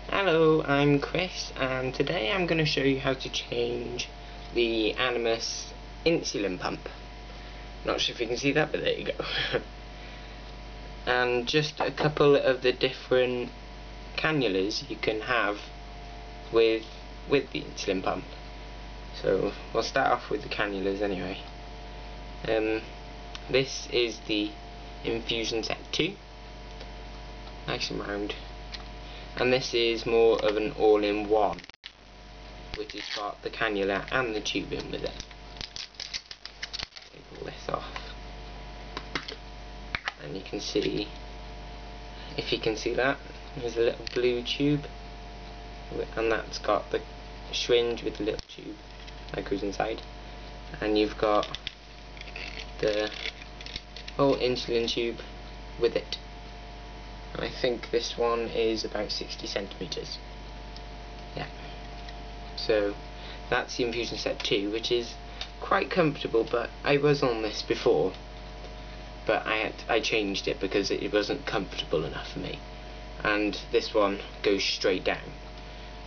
Hello, I'm Chris, and today I'm going to show you how to change the Animas insulin pump. Not sure if you can see that, but there you go. And just a couple of the different cannulas you can have with the insulin pump. So we'll start off with the cannulas anyway. This is the infusion set 2, nice and round. And this is more of an all-in-one, which has got the cannula and the tube in with it. Take all this off, and you can see, if you can see that, there's a little blue tube, and that's got the syringe with the little tube that goes inside, and you've got the whole insulin tube with it. I think this one is about 60 centimeters. Yeah. So that's the infusion set 2, which is quite comfortable, but I was on this before, but I changed it because it wasn't comfortable enough for me. And this one goes straight down,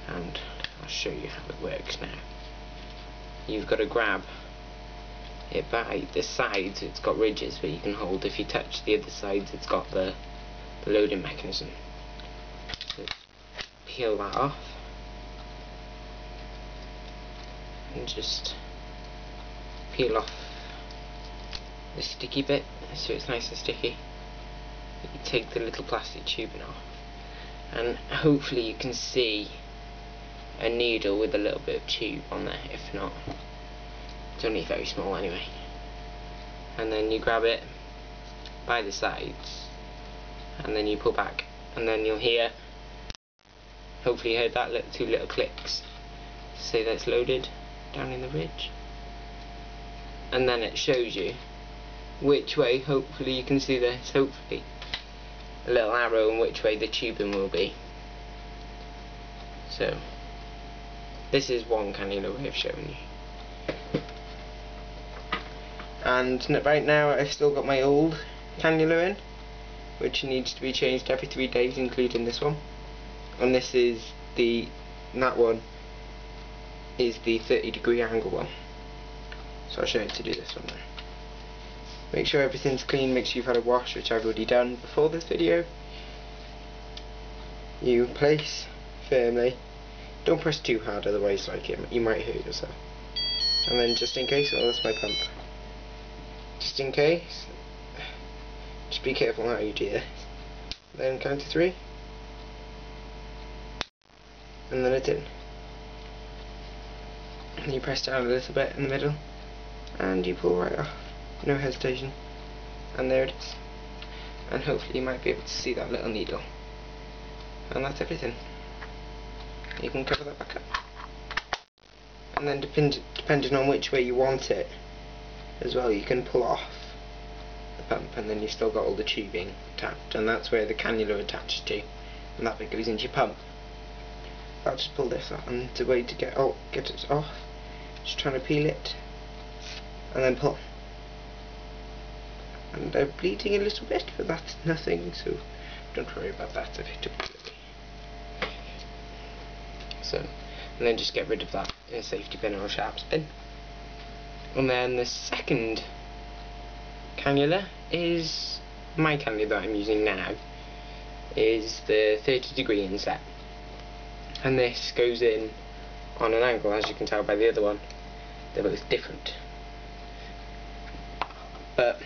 and I'll show you how it works now. You've got to grab it by the sides. It's got ridges but you can hold. If you touch the other sides, it's got the loading mechanism. So peel that off and just peel off the sticky bit so it's nice and sticky. You take the little plastic tubing off, and hopefully you can see a needle with a little bit of tube on there. If not, it's only very small anyway. And then you grab it by the sides, and then you pull back, and then you'll hear, hopefully you heard that, two little clicks to say that it's loaded down in the ridge. And then it shows you which way, hopefully you can see this, hopefully a little arrow in which way the tubing will be. So this is one cannula way of showing you. And right now I've still got my old cannula in, which needs to be changed every 3 days, including this one. And this is that one is the 30-degree angle one. So I'll show you how to do this one now. Make sure everything's clean, make sure you've had a wash, which I've already done before this video. You place firmly, don't press too hard, otherwise you might hurt yourself. And then just in case, oh, that's my pump. Just in case, just be careful how you do this. Then count to 3, and then it's in. And you press down a little bit in the middle, and you pull right off, no hesitation. And there it is. And hopefully you might be able to see that little needle. And that's everything. You can cover that back up. And then depending on which way you want it as well, you can pull off the pump, and then you've still got all the tubing attached, and that's where the cannula attaches to, and that bit goes into your pump. I'll just pull this off, and the way to get it off, just trying to peel it and then pull. And I'm bleeding a little bit, but that's nothing, so don't worry about that if you took it away. So, and then just get rid of that in a safety bin or a sharps bin. And then the second cannula is my cannula that I'm using now, is the 30-degree inset, and this goes in on an angle, as you can tell by the other one. They're both different, but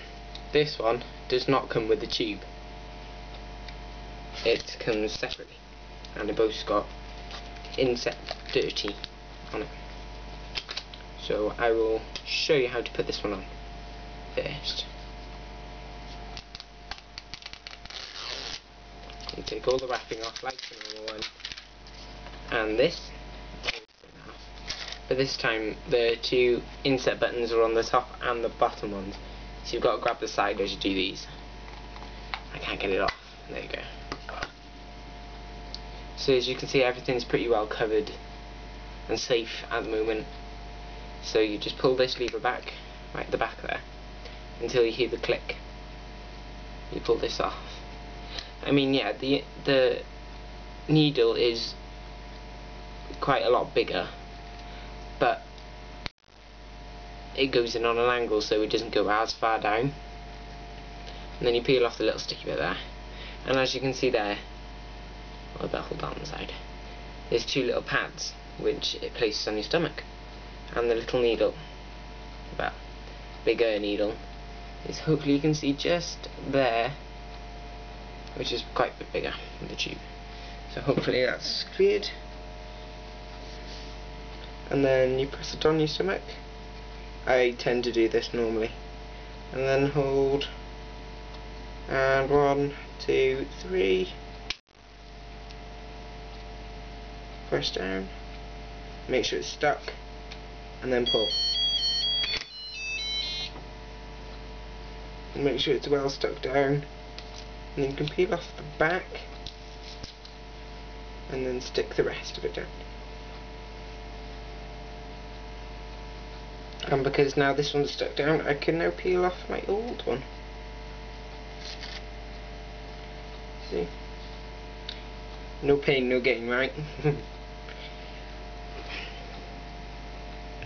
this one does not come with the tube. It comes separately, and they've both got inset 30 on it. So I will show you how to put this one on first. You take all the wrapping off like the normal one, and this, but this time the 2 inset buttons are on the top and the bottom ones, so you've got to grab the side as you do these. I can't get it off. There you go. So as you can see, everything's pretty well covered and safe at the moment. So you just pull this lever back, right at the back there, until you hear the click. You pull this off. I mean, yeah, the needle is quite a lot bigger, but it goes in on an angle so it doesn't go as far down. And then you peel off the little sticky bit there, and as you can see there, I'll hold on the side, there's two little pads which it places on your stomach, and the little needle, well, bigger needle, is hopefully you can see just there, which is quite a bit bigger than the tube. So hopefully that's cleared. And then you press it on your stomach. I tend to do this normally. And then hold. And 1, 2, 3. Press down. Make sure it's stuck. And then pull. And make sure it's well stuck down. And then you can peel off the back. And then stick the rest of it down. And because now this one's stuck down, I can now peel off my old one. See? No pain, no gain, right?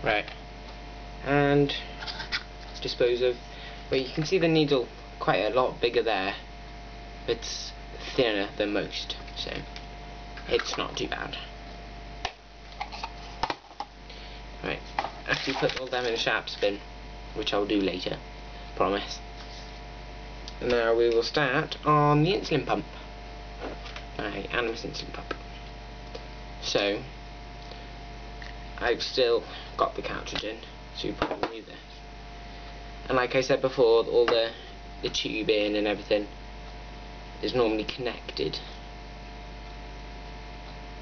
Right. And dispose of. Well, you can see the needle quite a lot bigger there. It's thinner than most, so it's not too bad. Right. After you put all them in a sharps bin, which I'll do later, promise. And now we will start on the insulin pump. My Animas insulin pump. So I've still got the cartridge in, so you probably need this. And like I said before, all the tube in and everything is normally connected.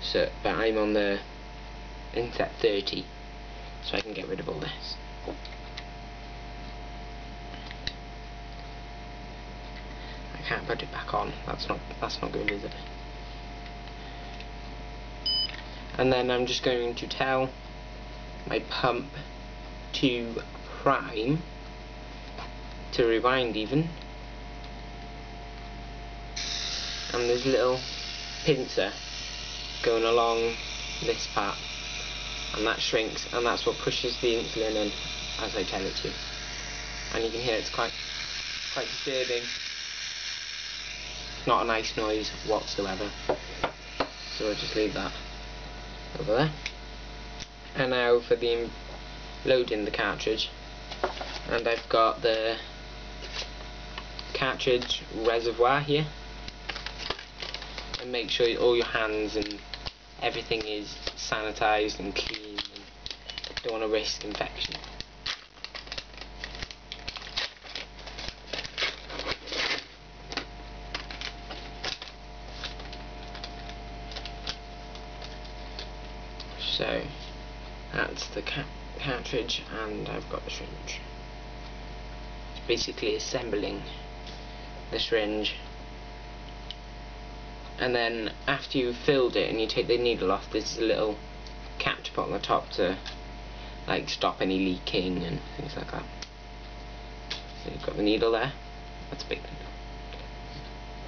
So, but I'm on the inset 30. So I can get rid of all this. I can't put it back on. That's not good, is it? And then I'm just going to tell my pump to prime, to rewind even. And there's a little pincer going along this part. And that shrinks, and that's what pushes the insulin in as I tell it to. And you can hear it's quite disturbing. Not a nice noise whatsoever. So I'll just leave that over there. And now for the loading the cartridge. And I've got the cartridge reservoir here. And make sure all your hands and everything is sanitized and clean, and don't want to risk infection. So that's the cartridge, and I've got the syringe. It's basically assembling the syringe. And then after you've filled it and you take the needle off, there's a little cap to put on the top to like stop any leaking and things like that. So you've got the needle there. That's a big needle.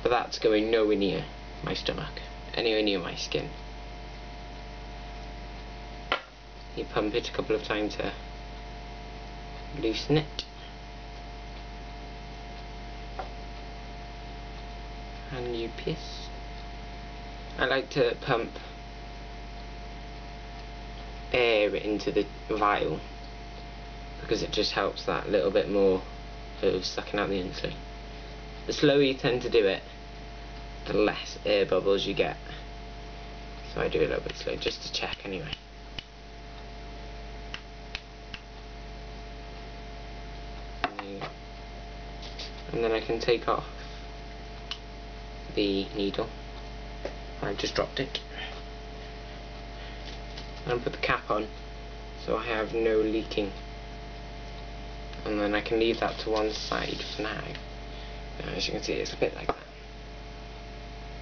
But that's going nowhere near my stomach, anywhere near my skin. You pump it a couple of times to loosen it. And you piss. I like to pump air into the vial because it just helps that little bit more of sucking out the insulin. The slower you tend to do it, the less air bubbles you get. So I do a little bit slow just to check anyway. And then I can take off the needle. I've just dropped it. And put the cap on so I have no leaking. And then I can leave that to one side for now. As you can see, it's a bit like that.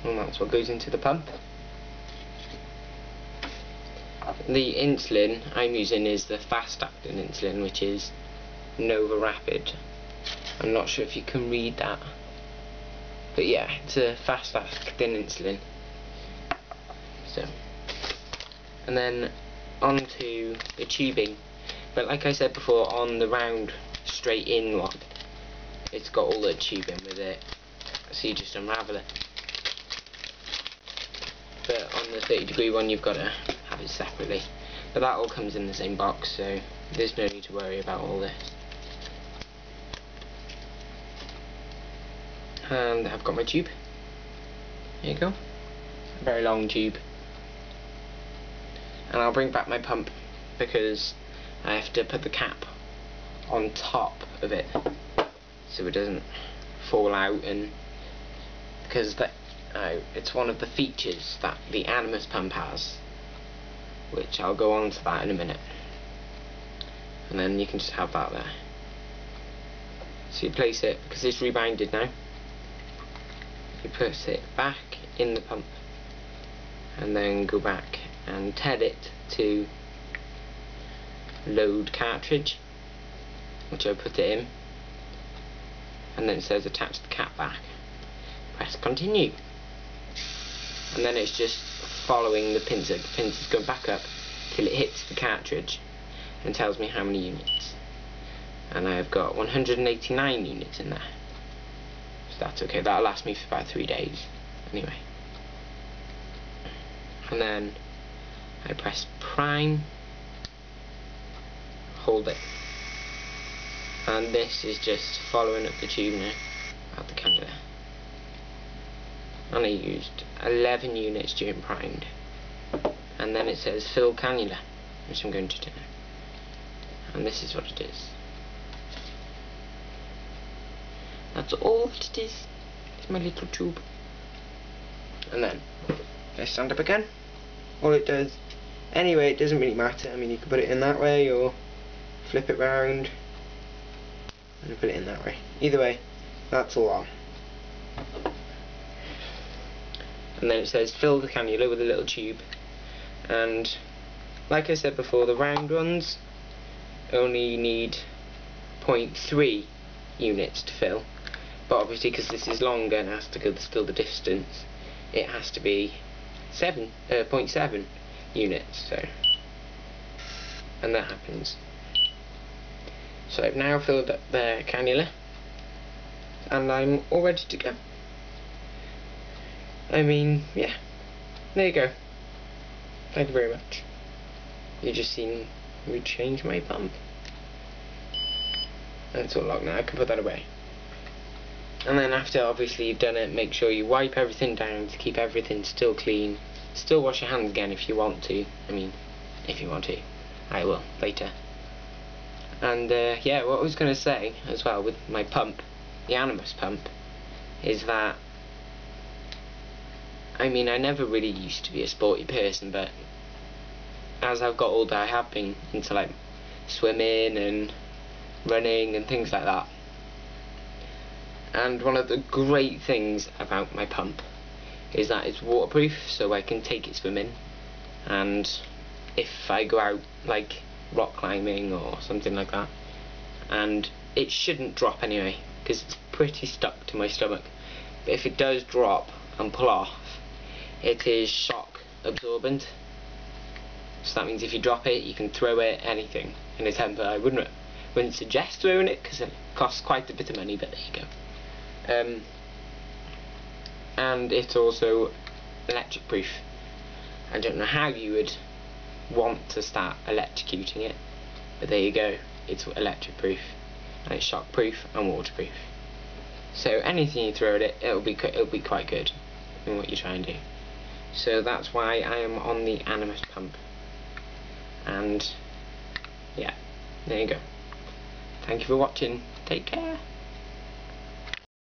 And that's what goes into the pump. The insulin I'm using is the fast acting insulin, which is Nova Rapid. I'm not sure if you can read that. But yeah, it's a fast acting insulin. So, and then onto the tubing. But like I said before, on the round straight in one, it's got all the tubing with it, so you just unravel it. But on the 30-degree one, you've got to have it separately. But that all comes in the same box, so there's no need to worry about all this. And I've got my tube. There you go. A very long tube. And I'll bring back my pump because I have to put the cap on top of it so it doesn't fall out, and because it's one of the features that the Animas pump has, which I'll go on to that in a minute. And then you can just have that there. So you place it, because it's rebinded now, you put it back in the pump and then go back and tell it to load cartridge, which I put it in, and then it says attach the cap back. Press continue, and then it's just following the pincer. The pincer's going back up till it hits the cartridge and tells me how many units, and I've got 189 units in there, so that's okay. That'll last me for about 3 days anyway. And then I press prime, hold it, and this is just following up the tube now out the cannula. And I used 11 units during primed, and then it says fill cannula, which I'm going to do, and this is what it is. That's all that it is. It's my little tube. And then I stand up again. All it does, anyway, it doesn't really matter. I mean, you can put it in that way or flip it round and put it in that way. Either way, that's all on. And then it says fill the cannula with a little tube, and like I said before, the round ones only need 0.3 units to fill, but obviously because this is longer and has to go still the distance, it has to be 0.7 units. So, and that happens. So I've now filled up the cannula and I'm all ready to go. I mean, yeah, there you go. Thank you very much. You just seen me change my pump. And it's all locked now, I can put that away. And then after obviously you've done it, make sure you wipe everything down to keep everything still clean. Still wash your hands again if you want to. I mean, if you want to. I will, later. And yeah, what I was going to say as well with my pump, the Animas pump, is that, I mean, I never really used to be a sporty person, but as I've got older I have been into like swimming and running and things like that. And one of the great things about my pump is that it's waterproof, so I can take it swimming, and if I go out like rock climbing or something like that, and it shouldn't drop anyway because it's pretty stuck to my stomach, but if it does drop and pull off, it is shock absorbent, so that means if you drop it you can throw it, anything in a temper. I wouldn't suggest throwing it because it costs quite a bit of money, but there you go. And it's also electric proof. I don't know how you would want to start electrocuting it, but there you go, it's electric proof and it's shock proof and waterproof, so anything you throw at it, it'll be quite good in what you try and do. So that's why I am on the Animas pump, and yeah, there you go. Thank you for watching, take care.